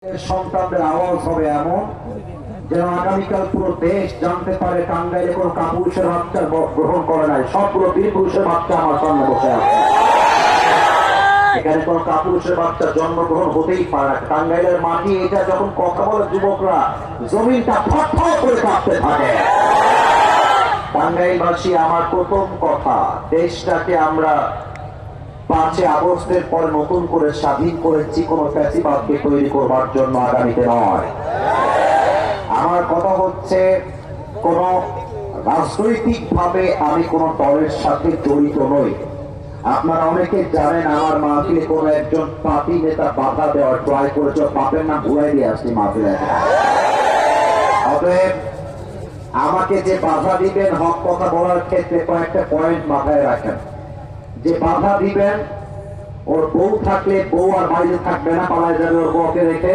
সন্তানদের আওয়াজ হবে এমন যেন আগামীকাল পুরো দেশ জানতে পারে টাঙ্গাইলে কোনো কাপুরুষের বাচ্চা গ্রহণ করে নাই, সবগুলো বীর পুরুষের বাচ্চা আমার সামনে বসে আছে। এখানে কোনো কাপুরুষের বাচ্চা জন্মগ্রহণ হতেই পারে না। টাঙ্গাইলের মাটি এটা যখন কথা বলে যুবকরা জমিনটা ফটফট করে কাঁপতে থাকে। টাঙ্গাইলবাসী, আমার প্রথম কথা, দেশটাকে আমরা 5 আগস্টের পর নতুন করে স্বাধীন করেছি কোন ফ্যাসিবাদকে তৈরি করবার জন্য, আগামীতে নয়। আমার কথা হচ্ছে, কোন রাজনৈতিক ভাবে আমি কোন দলের সাথে জড়িত নই। আপনারা অনেকে জানেন আমার মাহফিলে কোন একজন পার্টি নেতা বাধা দেওয়ার ট্রাই করেছে, বাপের নাম ভুলাই দিয়ে আসছি মাহফিলে। অতএব আমাকে যে বাধা দিবেন হক কথা বলার ক্ষেত্রে কয়েকটা পয়েন্ট মাথায় রাখেন। যে বাধা দিবেন, ওর বউ থাকলে বউ আর বাড়িতে থাকবে না, পালায় যাবে ওর বউকে রেখে,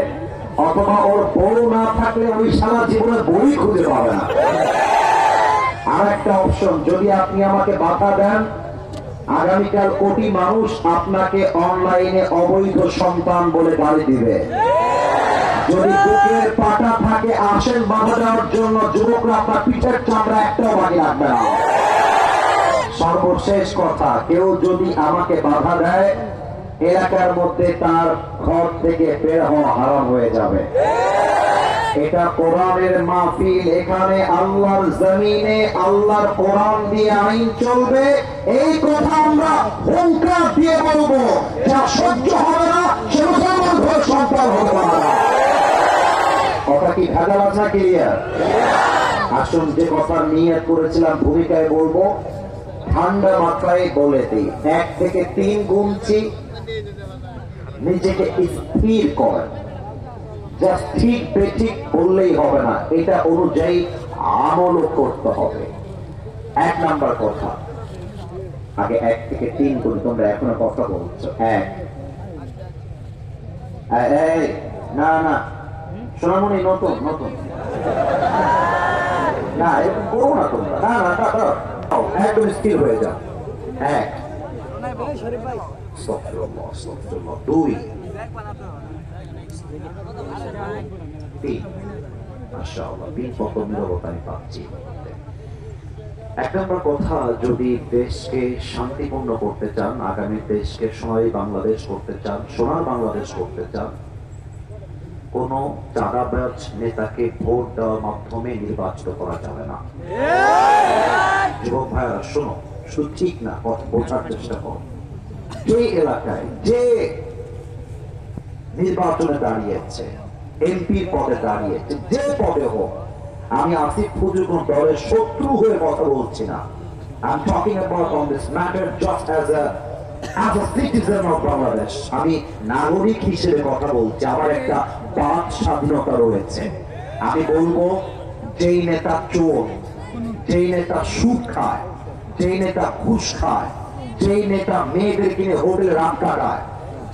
অথবা ওর বউ না থাকলে ওই সারা জীবনের বই খুঁজে পাবে না। আর একটা অপশন, যদি আপনি আমাকে বাধা দেন, আগামীকাল কোটি মানুষ আপনাকে অনলাইনে অবৈধ সন্তান বলে গালি দিবে। যদি বুকের পাটা থাকে, আসেন বাধা দেওয়ার জন্য, যুবকরা আপনার পিঠের চামড়া একটাও বাকি রাখবে না। সর্বশেষ কথা, কেউ যদি আমাকে বাধা দেয়, এলাকার মধ্যে তার ঘর থেকে বের হওয়া হারাম হয়ে যাবে। এটা কোরআনের মাহফিল, এখানে আল্লাহর জমিনে আল্লাহর কোরআন দিয়ে আইন চলবে। এই কথা আমরা হুঙ্কার দিয়ে বলবো, যা সহ্য হবে না সে মুসলমান ঘর সন্তান হতে পারে না। কথা কি ভেজাল আছে না ক্লিয়ার? আসুন, যে কথা নিয়ে করেছিলাম ভূমিকায় বলবো, ঠান্ডা মাত্রায় বলে দিই, 1 থেকে 3 গুনছি, নিজেকে স্থির করেন। জাস্ট ঠিক বেঠিক বললেই হবে না, এটা অনুযায়ী আমলও করতে হবে। 1 নাম্বার কথা, আগে 1 থেকে 3 গুণ, তোমরা এখনো কথা বলছো। 1, না না সোনামণি, নতুন নতুন না, এরকম করো না তোমরা, না না একদম স্থির হয়ে যাও। 1, 2, 3, মাশাআল্লাহ, 3 কত নীরবতা আমি পাচ্ছি। 1 নম্বর কথা, যদি দেশকে শান্তিপূর্ণ করতে চান, আগামী দেশকে সোনালী বাংলাদেশ করতে চান, সোনার বাংলাদেশ করতে চান, কোন চাঁদাবাজ নেতাকে ভোট দেওয়ার মাধ্যমে নির্বাচিত করা যাবে না। যুবক ভাইরা শোনো, শুধু ঠিক না, কথা বোঝার চেষ্টা করো। যে এলাকায় যে নির্বাচনে দাঁড়িয়েছে, এমপির পদে দাঁড়িয়েছে, যে পদে হোক, আমি আসিফ হুজুর কোন দলের শত্রু হয়ে কথা বলছি না। I'm talking about on this matter just as a citizen of Bangladesh. আমি নাগরিক হিসেবে কথা বলছি, আমার একটা বাক স্বাধীনতা রয়েছে। আমি বলবো, যেই নেতা চোর, যেই নেতা সুদ খায়, যেই নেতা ঘুষ খায়, যেই নেতা মেয়েদের কিনে হোটেলে রাত কাটায়,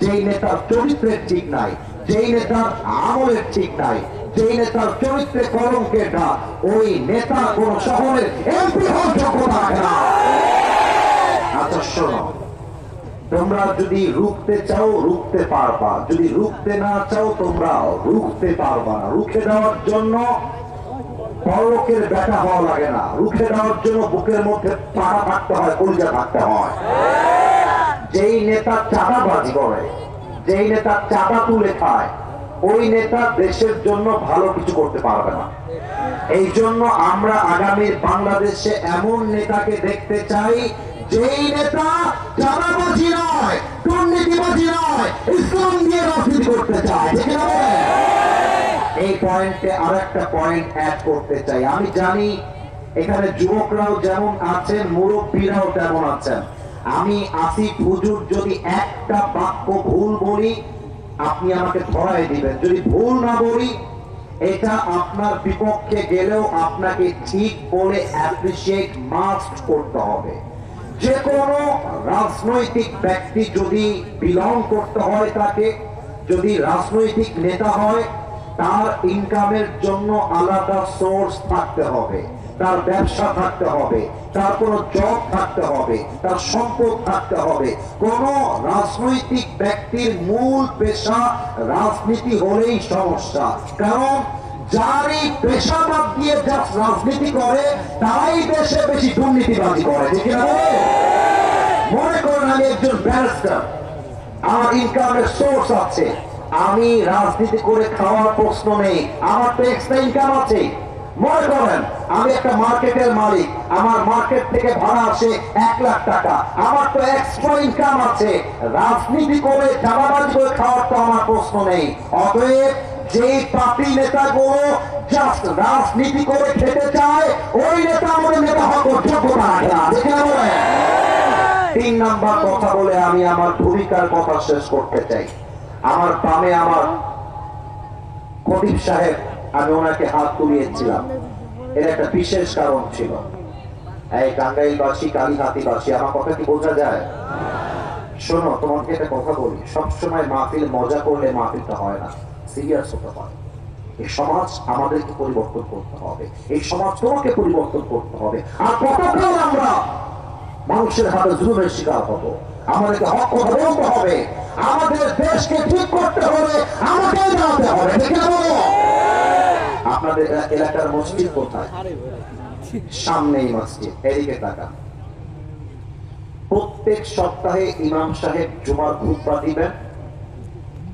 যেই নেতার চরিত্রের ঠিক নাই, যেই নেতার আমলের ঠিক নাই, যেই নেতার চরিত্রে কলঙ্কের ডাক, ওই নেতা কোন শহরের এমপি হওয়ার যোগ্যতা রাখে না। আচ্ছা শোনো, তোমরা যদি রুখতে চাও রুখতে পারবা, যদি রুখতে না চাও তোমরা রুখতে পারবা না। রুখে দেওয়ার জন্য পরলোকের ব্যাটা হওয়া লাগে না, রুখে দেওয়ার জন্য বুকের মধ্যে পাড়া থাকতে হয়, কলিজা থাকতে হয়। যেই নেতা চাঁদাবাজি করে, যেই নেতা চাঁদা তুলে খায়, ওই নেতা দেশের জন্য ভালো কিছু করতে পারবে না। এই জন্য আমরা আগামী বাংলাদেশে এমন নেতাকে দেখতে চাই, যেই নেতা চাঁদাবাজি নয়, দুর্নীতিবাজি নয়, ইসলাম দিয়ে রাজনীতি করতে চায়। এই পয়েন্টে আর একটা পয়েন্ট অ্যাড করতে চাই। আমি জানি এখানে যুবকরাও যেমন আছেন, মুরব্বীরাও তেমন আছেন। আমি আসিফ হুজুর যদি একটা বাক্য ভুল বলি, আপনি আমাকে ধরাই দিবেন। যদি ভুল না বলি, এটা আপনার বিপক্ষে গেলেও আপনাকে ঠিক বলে অ্যাপ্রিশিয়েট মাস্ট করতে হবে। যে কোনো রাজনৈতিক ব্যক্তি যদি বিলং করতে হয়, তাকে যদি রাজনৈতিক নেতা হয়, তার ইনকামের জন্য আলাদা সোর্স থাকতে হবে। তার ব্যবসা থাকতে হবে, তার কোনো জব থাকতে হবে, তার সম্পদ থাকতে হবে। কোন রাজনৈতিক ব্যক্তির মূল পেশা রাজনীতি হলেই সমস্যা। কারণ যারই পেশা বাদ দিয়ে যা রাজনীতি করে তারাই দেশে বেশি দুর্নীতিবাজি করে, ঠিক না? মনে করেন আমি একজন ব্যারিস্টার, আমার ইনকামের সোর্স আছে, আমি রাজনীতি করে খাওয়ার প্রশ্ন নেই, আমার তো এক্সট্রা ইনকাম আছে। মনে করেন আমি একটা মার্কেটের মালিক, আমার মার্কেট থেকে ভাড়া আসে 1 লাখ টাকা, আমার তো এক্সট্রা ইনকাম আছে, রাজনীতি করে চাঁদাবাজি করে খাওয়ার তো আমার প্রশ্ন নেই। অতএব যে পার্টি নেতাগুলো জাস্ট রাজনীতি করে খেতে চায় ওই নেতা আমাদের নেতা হওয়ার যোগ্যতা রাখে না, দেখে না? বলে 3 নাম্বার কথা বলে আমি আমার ভূমিকার কথা শেষ করতে চাই। আমার বামে আমার খতিব সাহেব, আমি ওনাকে হাত তুলিয়েছিলাম, এর একটা বিশেষ কারণ ছিল। এই টাঙ্গাইলবাসী, কালীহাতিবাসী, আমার কথা কি বোঝা যায়? শোনো, তোমাকে একটা কথা বলি, সবসময় মাহফিল মজা করলে মাহফিলটা হয় না, সিরিয়াস হতে হয়। এই সমাজ আমাদেরকে পরিবর্তন করতে হবে, এই সমাজ তোমাকে পরিবর্তন করতে হবে। আর কতক্ষণ আমরা মানুষের হাতে জুলুমের শিকার হব? আমাদেরকে হক কথা বলতে হবে, আমাদের দেশকে ঠিক করতে হবে, আমাকে জানাতে হবে, দেখে নেব। আপনাদের এলাকার মসজিদ কোথায়? সামনেই মসজিদ, এদিকে তাকান। প্রত্যেক সপ্তাহে ইমাম সাহেব জুমার খুতবা দিবেন।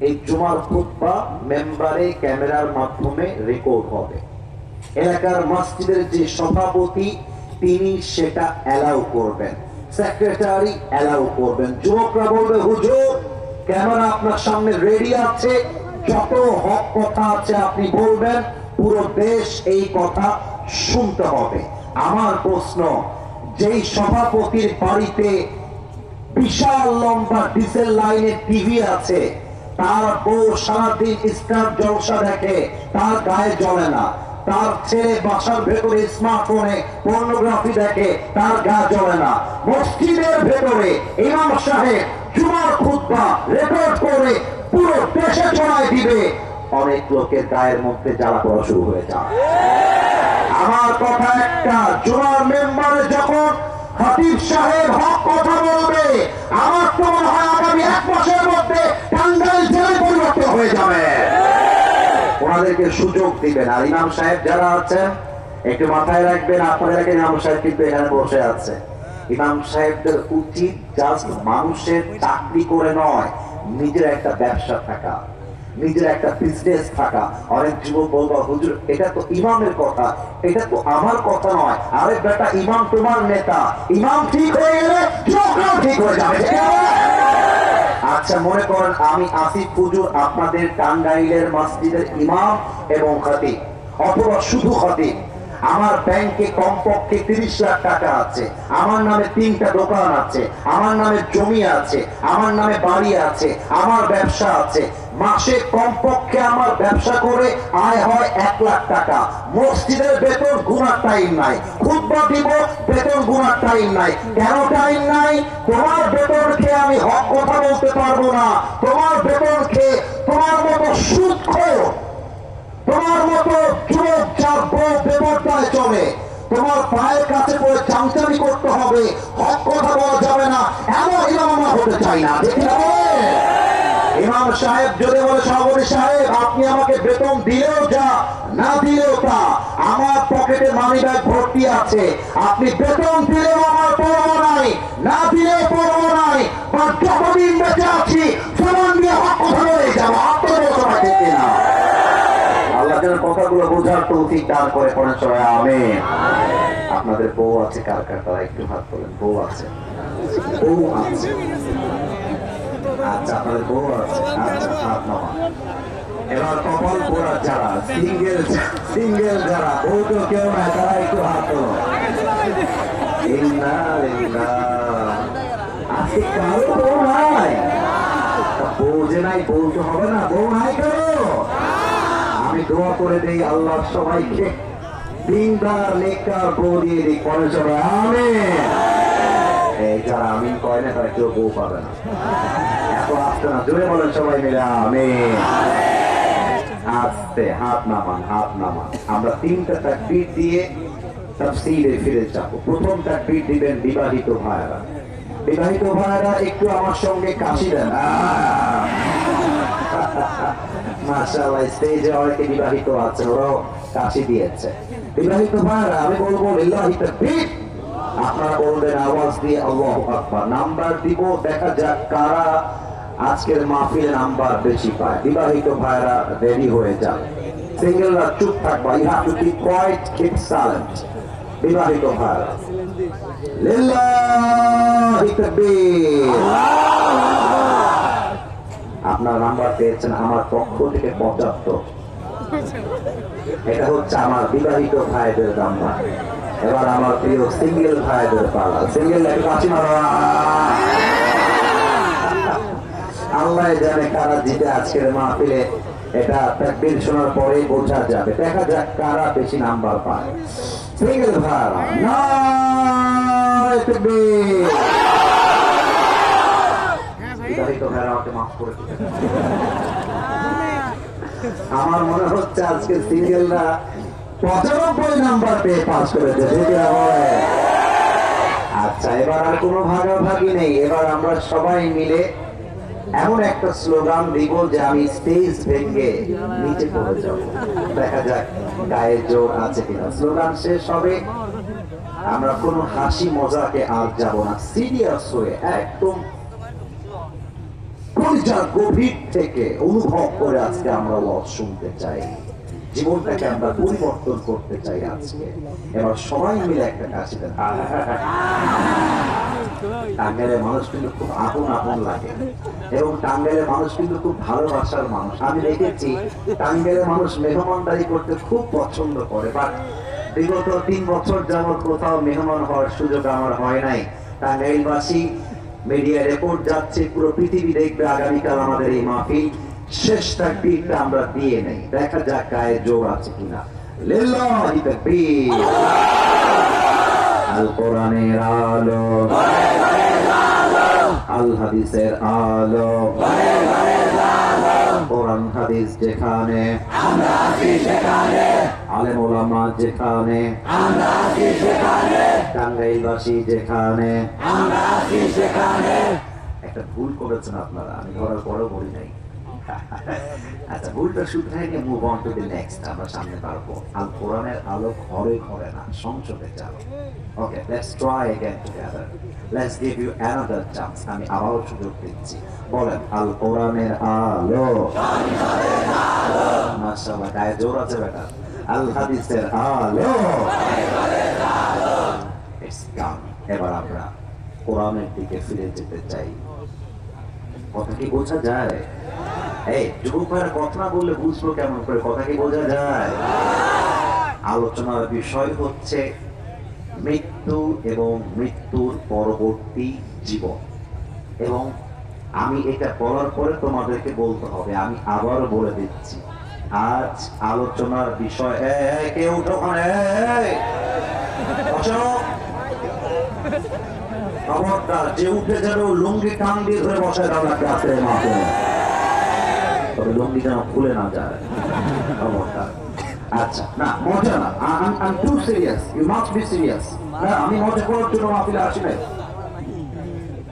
এই জুমার খুতবা মেম্বারে ক্যামেরার মাধ্যমে রেকর্ড হবে। এলাকার মসজিদের যে সভাপতি তিনি সেটা অ্যালাউ করবেন, সেক্রেটারি অ্যালাউ করবেন। যুবকরা বলবে হুজুর ক্যামেরা আপনার সামনে রেডি আছে, যত হক কথা আছে আপনি বলবেন, পুরো দেশ এই কথা শুনতে হবে। আমার প্রশ্ন, যেই সভাপতির বাড়িতে বিশাল লম্বা ডিজেল লাইনের টিভি আছে, তার বউ সারাদিন স্টার জলসা দেখে, তার গায়ে জ্বলে না, তার ছেলে বাসার ভেতরে স্মার্টফোনে পর্নোগ্রাফি দেখে, তার গা জ্বলে না, মসজিদের ভেতরে ইমাম সাহেব জুমার খুতবা রেকর্ড করে পুরো দেশে ছড়ায় দিবে, অনেক লোকের গায়ের মধ্যে জ্বালা পড়া শুরু হয়ে যায়। আমার কথা একটা, জুমার মেম্বারে যখন খতিব সাহেব হক কথা বলবে, আমার তো মনে হয় আগামী 1 মাসের মধ্যে টাঙ্গাইল জেলায় পরিবর্তন হয়ে যাবে। ওনাদেরকে সুযোগ দিবেন। আর ইমাম সাহেব যারা আছেন একটু মাথায় রাখবেন, আপনাদের ইমাম সাহেব কিন্তু এখানে বসে আছে। ইমাম সাহেবদের উচিত জাস্ট মানুষের চাকরি করে নয়, নিজের একটা ব্যবসা থাকা, নিজের একটা বিজনেস থাকা। অনেক যুবক বলবো হুজুর এটা তো ইমামের কথা, এটা তো আমার কথা নয়। আরে বেটা, ইমাম তোমার নেতা, ইমাম ঠিক হয়ে গেলে যুবকরাও ঠিক হয়ে যাবে। আচ্ছা মনে করেন আমি আসিফ হুজুর আপনাদের টাঙ্গাইলের মসজিদের ইমাম এবং খতিব, অথবা শুধু খতিব। আমার ব্যাংকে কমপক্ষে 30 লাখ টাকা আছে, আমার নামে 3টা দোকান আছে, আমার নামে জমি আছে, আমার নামে বাড়ি আছে, আমার ব্যবসা আছে। মাসে কমপক্ষে আমার ব্যবসা করে আয় হয় 1 লাখ টাকা। মসজিদের বেতন গুনার টাইম নাই, খুতবা দিব বেতন গুনার টাইম নাই। কেন টাইম নাই? তোমার বেতন খেয়ে আমি হক কথা বলতে পারবো না। তোমার বেতন খেয়ে তোমার মতো সুদখোর, তোমার মতো যুবক যার বউ বেপরদায় চলে, তোমার পায়ের কাছে পড়ে চামচামি করতে হবে, হক কথা বলা যাবে না, এমন ইমাম আমরা হতে চাই না। দেখি ইমাম সাহেব যদি বলে সভাপতি সাহেব আপনি আমাকে বেতন দিলেও যা, না দিলেও তা, আমার পকেটে মানি ব্যাগ ভর্তি আছে, আপনি বেতন দিলেও আমার পরোয়া নাই, না দিলেও পরোয়া নাই, বা যতদিন বেঁচে আছি সমান দিয়ে হক কথা বলে যাবো। আপনার কথা দেখে না, আল্লাহ যেন কথাগুলো বোঝার তৌফিক দান করে পড়েন সবাই আমিন। আপনাদের বউ আছে কার কার, তারা একটু হাত তোলেন। বউ আছে? বউ আছে? আচ্ছা আপনাদের বউ আছে, আচ্ছা হাত নামান। এবার কপাল পোড়া যারা সিঙ্গেল যারা বউ তো কেউ নাই, তারা একটু হাত তোলো। আজকে কারো বউ নাই, বউ যে নাই বলতে হবে না, বউ নাই কারো। আমি দোয়া করে দেই আল্লাহ সবাইকে দিনদার নেককার বউ দিয়ে দিই, পরে সবাই আমিন। এই যারা আমিন কয় না তারা কেউ বউ পাবে না। এত আসতে না, জোরে বলেন সবাই মিলে আমিন। আস্তে হাত নামান, হাত নামান। আমরা 3টা তাকবীর দিয়ে তাফসীরে ফিরে যাব। প্রথম তাকবীর দিবেন বিবাহিত ভাইরা। বিবাহিত ভাইরা একটু আমার সঙ্গে কাশি দেন। মাশাআল্লাহ, স্টেজে অনেকে বিবাহিত আছে, ওরাও কাশি দিয়েছে। বিবাহিত ভাইরা আমি বলবো লিল্লাহি তাকবীর, আপনারা বলবেন আওয়াজ দিয়ে আল্লাহু আকবার। নাম্বার দিব, দেখা যাক কারা আজকের মাহফিলে নাম্বার বেশি পায়। বিবাহিত ভাইরা রেডি হয়ে যান, সিঙ্গেলরা চুপ থাকবা, you have to be quiet, keep silent. বিবাহিত ভাইরা লিল্লাহি তাকবীর। আপনার নাম্বার পেয়েছেন আমার পক্ষ থেকে 75। এটা হচ্ছে আমার বিবাহিত ভাইদের নাম্বার। এবার আমার প্রিয় সিঙ্গেল ভাইদের পালা। সিঙ্গেল একটু হাসি মারো। আল্লাহ জানে কারা জিতে আজকের মাহফিলে, এটা তাকবীর শোনার পরেই বোঝা যাবে। দেখা যাক কারা বেশি নাম্বার পায়। সিঙ্গেল ভাইরা নারায়ে তাকবীর। বিবাহিত ভাইরা আমাকে মাফ করে দিবেন। আমার মনে হচ্ছে আজকে সিঙ্গেলরা 95 নাম্বার পেয়ে পাস করেছে। আচ্ছা, এবার আর কোনো ভাগাভাগি নেই। এবার আমরা সবাই মিলে এমন একটা স্লোগান দিব যে আমি স্টেজ ভেঙে নিচে পড়ে যাব। দেখা যাক গায়ে জোর আছে কিনা। স্লোগান শেষ হবে, আমরা কোনো হাসি মজাকে আর যাব না, সিরিয়াস হয়ে একদম কলিজার গভীর থেকে অনুভব করে আজকে আমরা ওয়াজ শুনতে চাই। জীবনটাকে আমরা পরিবর্তন করতে চাই আজকে। এবার সবাই মিলে একটা কাশি দেন। টাঙ্গাইলের মানুষ কিন্তু খুব আপন আপন লাগে, এবং টাঙ্গাইলের মানুষ কিন্তু খুব ভালোবাসার মানুষ। আমি দেখেছি টাঙ্গাইলের মানুষ মেহমানদারি করতে খুব পছন্দ করে, বাট বিগত 3 বছর যাবৎ কোথাও মেহমান হওয়ার সুযোগ আমার হয় নাই। টাঙ্গাইলবাসী, মিডিয়া রিপোর্ট যাচ্ছে, পুরো পৃথিবী দেখবে আগামীকাল আমাদের এই মাহফিল। শেষ তাকবীরটা আমরা দিয়ে নেই, দেখা যাক গায়ে জোর আছে কিনা। লিল্লাহি তাকবীর। আল কোরআনের আলো, আল হাদিসের আলো, কোরআন হাদিস যেখানে, আমরা আছি সেখানে, আলেম ওলামা যেখানে, আমরা আছি সেখানে, টাঙ্গাইলবাসী যেখানে, আমরা আছি সেখানে। একটা ভুল করেছেন আপনারা, আমি ধরার পরেও বলি নাই। আচ্ছা, ভুলটা শুধরে নিয়ে move on to the next. আমরা সামনে পারবো। আল কোরআনের আলো ঘরে ঘরে না, সংসদে যাবে। Okay, let's try again together. Let's give you another chance. আমি আবারও সুযোগ দিচ্ছি। বলেন আল কোরআনের আলো, মাশাআল্লাহ, গায়ে জোর আছে বেটা। আল হাদিসের আলো, ইটস কাম। এবার আমরা কোরআনের দিকে ফিরে যেতে চাই। কথা কি বোঝা যায়? এই যুবকের কথা বললে বুঝবো কেমন করে? কথা কি বোঝা যায়? আলোচনার বিষয় হচ্ছে মৃত্যু এবং মৃত্যুর পরবর্তী জীবন। এবং আমি এটা বলার পরে তোমাদেরকে বলতে হবে, আমি আবার বলে দিচ্ছি, আজ আলোচনার বিষয় কেউ ওখানে খবরটা যে উঠে যাবে লুঙ্গি টান দিয়ে ধরে বসায় দাও লাগবে আসতে মাকে, তবে লুঙ্গি যেন খুলে না যায় খবরটা। আচ্ছা, না মজা না, I'm too serious, you must be serious। না, আমি মজা করার জন্য মাহফিলে আসি নাই।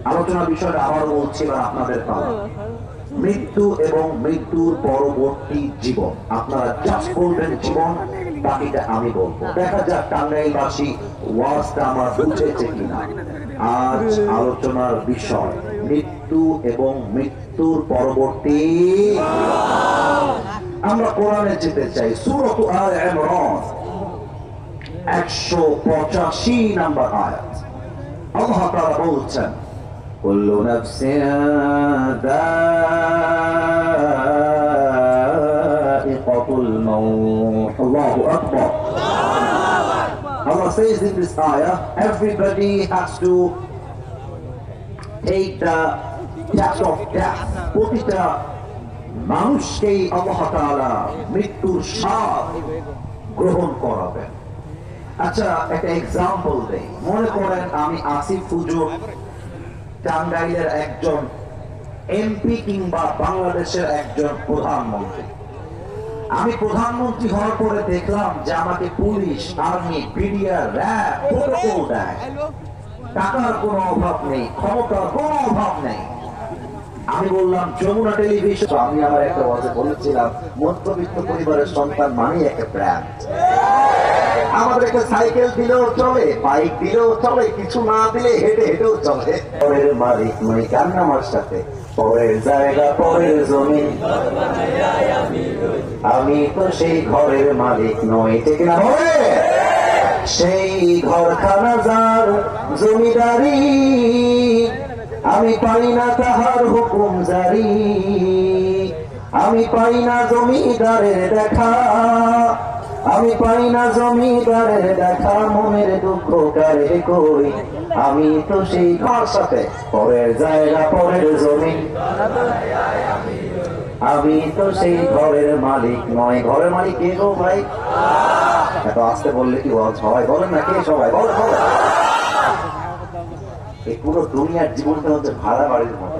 আলোচনার বিষয়টা আবারও বলছি, এবার আপনাদের পালা। মৃত্যু এবং মৃত্যুর পরবর্তী জীবন। আপনারা জাস্ট বলবেন জীবন, বাকিটা আমি বলবো। দেখা যাক টাঙ্গাইলবাসী ওয়াজটা আমার বুঝেছে কিনা। আজ আলোচনার বিষয় মৃত্যু এবং মৃত্যুর পরবর্তী। আমরা কোরআনে যেতে চাই। সূরা আলে ইমরান 185 নম্বর আয়াত। আল্লাহ তাআলা বলছেন, কুল্লু নাফসিন যায়িকাতুল মাউত। আল্লাহু আকবার। Allah says in this ayah, everybody has to take the test of death. প্রতিটা মানুষকেই আল্লাহ তাআলা মৃত্যুর স্বাদ গ্রহণ করাবেন। আচ্ছা, একটা এক্সাম্পল দেই। মনে করেন আমি আসিফ হুজুর টাঙ্গাইলের একজন এমপি কিংবা বাংলাদেশের একজন প্রধানমন্ত্রী। আমি প্রধানমন্ত্রী হওয়ার পরে দেখলাম যে আমাকে police, army, BDR, RAB protocol দেয়। টাকার কোনো অভাব নেই, ক্ষমতার কোনো অভাব নেই। আমি বললাম যমুনা টেলিভিশন, আমি আমার একটা ওয়াজে বলেছিলাম মধ্যবিত্ত পরিবারের সন্তান মানে একটা ব্র্যান্ড। আমাদেরকে সাইকেল দিলেও চলে, বাইক দিলেও চলে, কিছু না দিলে হেঁটে হেঁটেও চলে। পরের মালিক নই, কান্না আমার সাথে, পরের জায়গা পরের জমি, আমি তো সেই ঘরের মালিক নই, ঠিক না? সেই ঘরখানা যার জমিদারি, আমি পাই না তাহার হুকুম জারি, আমি পাই না জমিদারের দেখা, আমি পাই না জমিদারের দেখা, মনের দুঃখ কারে কই, আমি তো সেই ঘর সাথে পরের জায়গা পরের জমি, আমি তো সেই ঘরের মালিক নয়। ঘরের মালিক কে গো ভাই? এত আসতে বললে কি সবাই বলেন না? কে সবাই বলে? এই পুরো দুনিয়ার জীবনটা হচ্ছে ভাড়া বাড়ির মতো।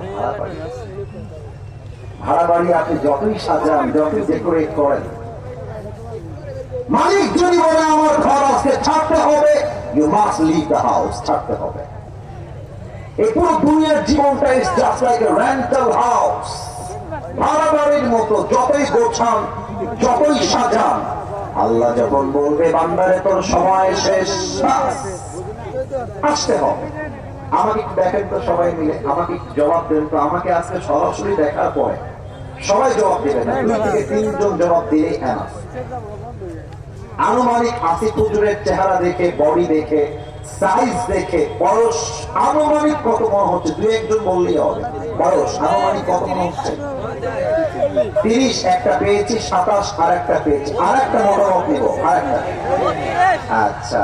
ভাড়া বাড়ি আপনি যতই সাজান, যতই ডেকোরেট করেন, মালিক যদি বলে আমার ঘর আজকে ছাড়তে হবে, you must leave the house, ছাড়তে হবে। এই পুরো দুনিয়ার জীবনটা is just like a rental house, ভাড়া বাড়ির মতো। যতই গোছান, যতই সাজান, আল্লাহ যখন বলবে বান্দারে তোর সময় শেষ, আসতে হবে। আমাকে দেখেন তো সবাই মিলে, আমাকে জবাব দেন তো। আমাকে আজকে সরাসরি দেখার পরে সবাই জবাব দেবেন, 2 থেকে 3 জন জবাব দিলেই এনাফ। আনুমানিক আসিফ হুজুরের চেহারা দেখে, বডি দেখে, সাইজ দেখে, বয়স আনুমানিক কত মনে হচ্ছে? 2-1 জন বললেই হবে। বয়স আনুমানিক কত মনে হচ্ছে? 30 একটা পেয়েছি, 27 আর একটা পেয়েছি, আর একটা মতামত নিব, আর একটা। আচ্ছা,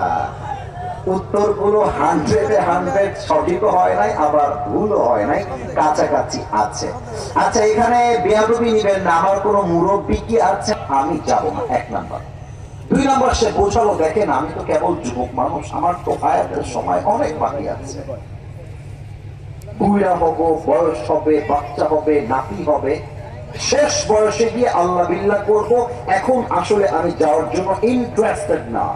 উত্তরগুলো 100-100 সঠিকও হয় নাই, আবার ভুলও হয় নাই, কাছাকাছি আছে। আচ্ছা, এখানে বেয়াদবি নিবেন না, আমার কোনো মুরব্বী কি আছে? আমি যাব না, 1 নাম্বার। 2 নাম্বার, সে বোঝালো দেখেন আমি তো কেবল যুবক মানুষ, আমার তো হায়াতের সময় অনেক বাকি আছে। বুড়া হবো, বয়স হবে, বাচ্চা হবে, নাতি হবে, শেষ বয়সে গিয়ে আল্লাহ বিল্লাহ করবো। এখন আসলে আমি যাওয়ার জন্য ইন্টারেস্টেড না।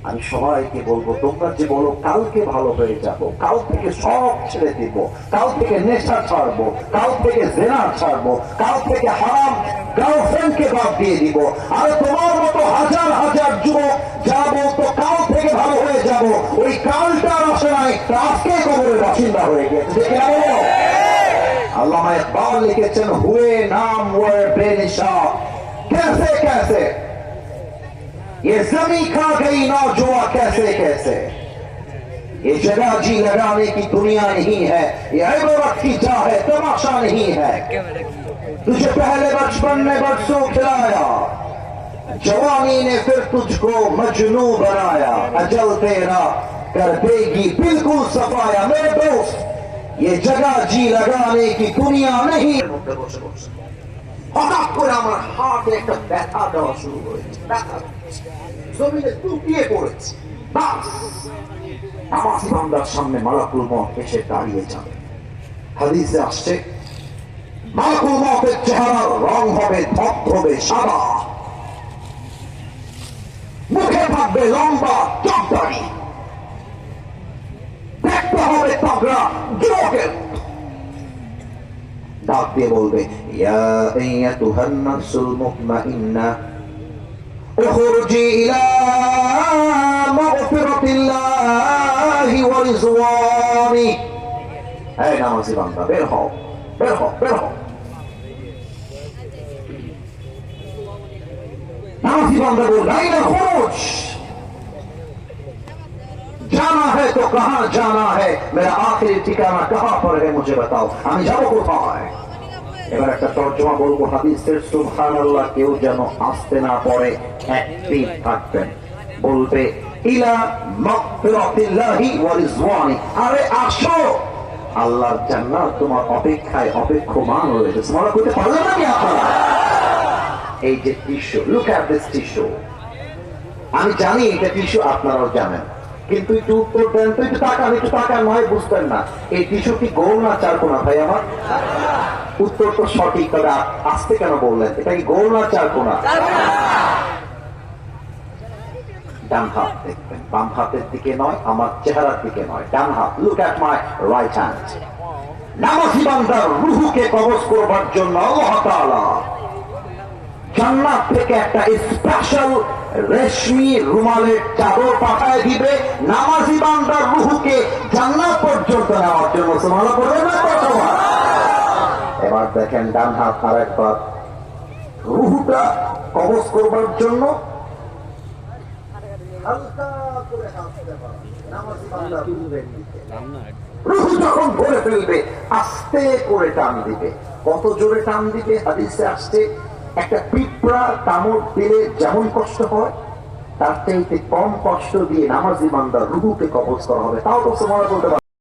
আমি সবাইকে বলবো, তোমরা যে বলো কালকে ভালো হয়ে যাব, কাল থেকে সব ছেড়ে দিব, কাল থেকে নেশা ছাড়বো, কাল থেকে জেনা ছাড়বো, কাল থেকে হারাম গার্লফ্রেন্ডকে বাদ দিয়ে দিব, আর তোমার মতো হাজার হাজার যুবক যা বলতো কাল থেকে ভালো হয়ে যাব, ওই কালটা আর আসে নাই, আজকে কবরের বাসিন্দা হয়ে গেছে। আল্লামা ইকবাল লিখেছেন, হুয়ে নাম ওয়ার বেনিশা, कैसे कैसे ये जमी खा गई नौजुआ, कैसे कैसे ये जगह जी लगाने की दुनिया नहीं है, ये इबारत की जा है, तमाशा नहीं है। तुझे पहले बचपन में बरसों खिलाया, जवानी ने फिर तुझको मजनू बनाया, अजल तेरा कर देगी बिल्कुल सफाया। मेरे दोस्त, ये जगह जी लगाने की दुनिया नहीं। হঠাৎ করে আমার হার্টে একটা ব্যথা দেওয়া শুরু করেছে, ব্যথা জমিনে টুটিয়ে পড়েছে। নামাজি বান্দার সামনে মালাকুল মউত এসে দাঁড়িয়ে যাবে। হাদিসে আসছে, মালাকুল মউতের চেহারার রং হবে ধবধবে সাদা, মুখে থাকবে লম্বা চকদাড়ি, দেখতে হবে তগড়া যুবকের। ডাক দিয়ে বলবে, ইয়া আইয়াতুহান নাফসুল মুতমাইন্না উখরুজি ইলা মাগফিরাতিল্লাহি ওয়া রিজওয়ানি। এই নামাজি বান্দা, বের হও, বের হও, বের হও। नामाजी बंदा बोल रहा है, खुरुज जाना है तो कहां जाना है, मेरा आखिरी ठिकाना कहां पर है मुझे बताओ, আমি যাব কোথায়। এবার একটা তরজমা বলবো হাদিসের, সুবহানাল্লাহ কেউ যেন আসতে না পড়ে, অ্যাক্টিভ থাকবেন। বলবে ইলা মাগফিরাতিল্লাহি ওয়া রিজওয়ানি, আরে আসো, আল্লাহর জান্নাত তোমার অপেক্ষায় অপেক্ষমান রয়েছে। তোমরা কইতে পারলে না কি আপনারা? এই যে tissue, look at this tissue. আমি জানি এটা টিস্যু, আপনারাও জানেন, কিন্তু একটু উত্তর দেন তো, একটু তাকান, একটু তাকান, নয় বুঝতেন না। এই টিস্যু কি গোল না চারকোনা ভাই আমার? উত্তর তো সঠিক, তবে আসতে কেন বললেন? এটা কি গোল না চারকোনা? ডান হাত দেখবেন, বাম হাতের দিকে নয়, আমার চেহারার দিকে নয়, ডান হাত। Look at my right hand. নামাজি বান্দার রুহুকে কবজ করবার জন্য আল্লাহ তাআলা জান্নাত থেকে একটা স্পেশাল রেশমি রুমালের চাদর পাঠায় দিবে নামাজি বান্দার রুহুকে জান্নাত পর্যন্ত নেওয়ার জন্য। সুবহানাল্লাহ বলবেন না কথা? এবার দেখেন ডান হাত আরেকবার রুহুটা কবজ করবার জন্য হালকা করে হাত দেবা নামাজি বান্দার রুহের দিকে। রুহু যখন ভরে ফেলবে আস্তে করে টান দিবে। কত জোরে টান দিবে? হাদিসে আসছে একটা পিঁপড়া কামড় দিলে যেমন কষ্ট হয় তার চাইতে কম কষ্ট দিয়ে নামাজি বান্দার রুহুকে কবজ করা হবে। তাও তো সুবহানাল্লাহ বলতে